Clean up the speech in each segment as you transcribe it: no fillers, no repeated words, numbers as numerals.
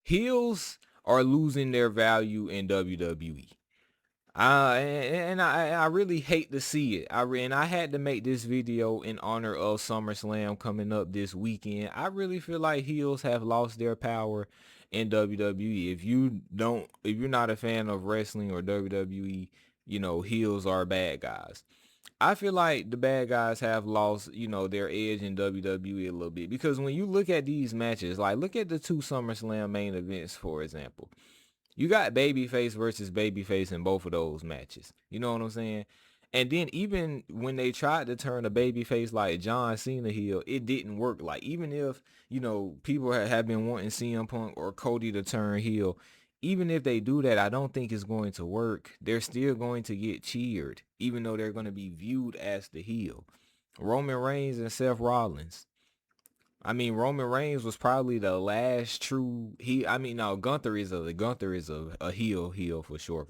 Heels are losing their value in WWE. And I really hate to see it. And I had to make this video in honor of SummerSlam coming up this weekend. I really feel like heels have lost their power in WWE. If you're not a fan of wrestling or WWE, heels are bad guys. I feel like the bad guys have lost, their edge in WWE a little bit, because when you look at these matches, like look at the two SummerSlam main events, for example. You got babyface versus babyface in both of those matches. You know what I'm saying? And then even when they tried to turn a babyface like John Cena heel, it didn't work. Like even if, people have been wanting CM Punk or Cody to turn heel, even if they do that, I don't think it's going to work. They're still going to get cheered, even though they're going to be viewed as the heel. Roman Reigns and Seth Rollins. I mean, Roman Reigns was probably the last true no, Gunther is a heel for sure.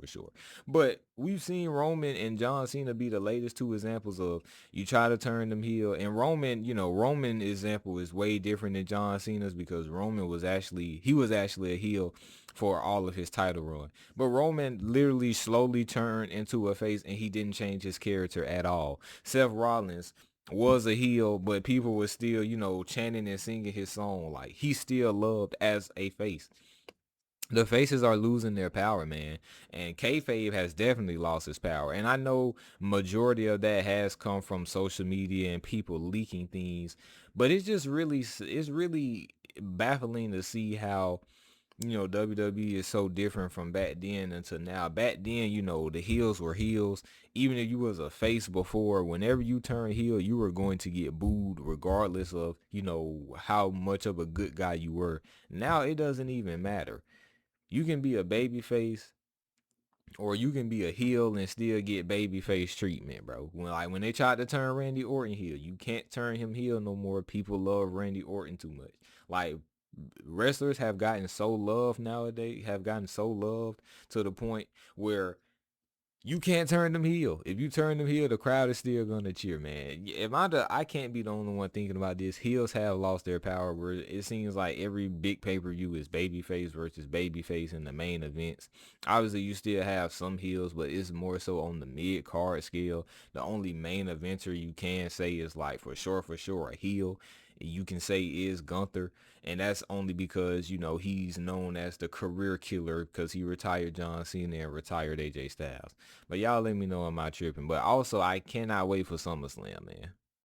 But we've seen Roman and John Cena be the latest two examples of you try to turn them heel. And Roman example is way different than John Cena's, because Roman was actually a heel for all of his title run. But Roman literally slowly turned into a face, and he didn't change his character at all. Seth Rollins was a heel, but people were still, chanting and singing his song. Like, he's still loved as a face. The faces are losing their power, man, and kayfabe has definitely lost his power. And I know majority of that has come from social media and people leaking things, but it's really baffling to see how WWE is so different from back then until now. Back then, the heels were heels. Even if you was a face before, whenever you turn heel, you were going to get booed regardless of, how much of a good guy you were. Now it doesn't even matter. You can be a baby face or you can be a heel and still get babyface treatment, bro. When they tried to turn Randy Orton heel, you can't turn him heel no more. People love Randy Orton too much. Like, wrestlers have gotten so loved nowadays, to the point where you can't turn them heel. If you turn them heel, the crowd is still gonna cheer, man. I can't be the only one thinking about this. Heels have lost their power, where it seems like every big pay-per-view is babyface versus babyface in the main events. Obviously, you still have some heels, but it's more so on the mid-card scale. The only main eventer you can say is, like, for sure, a heel you can say is Gunther, and that's only because he's known as the career killer, because he retired John Cena and retired AJ Styles. But y'all let me know, am I tripping? But also, I cannot wait for SummerSlam, man.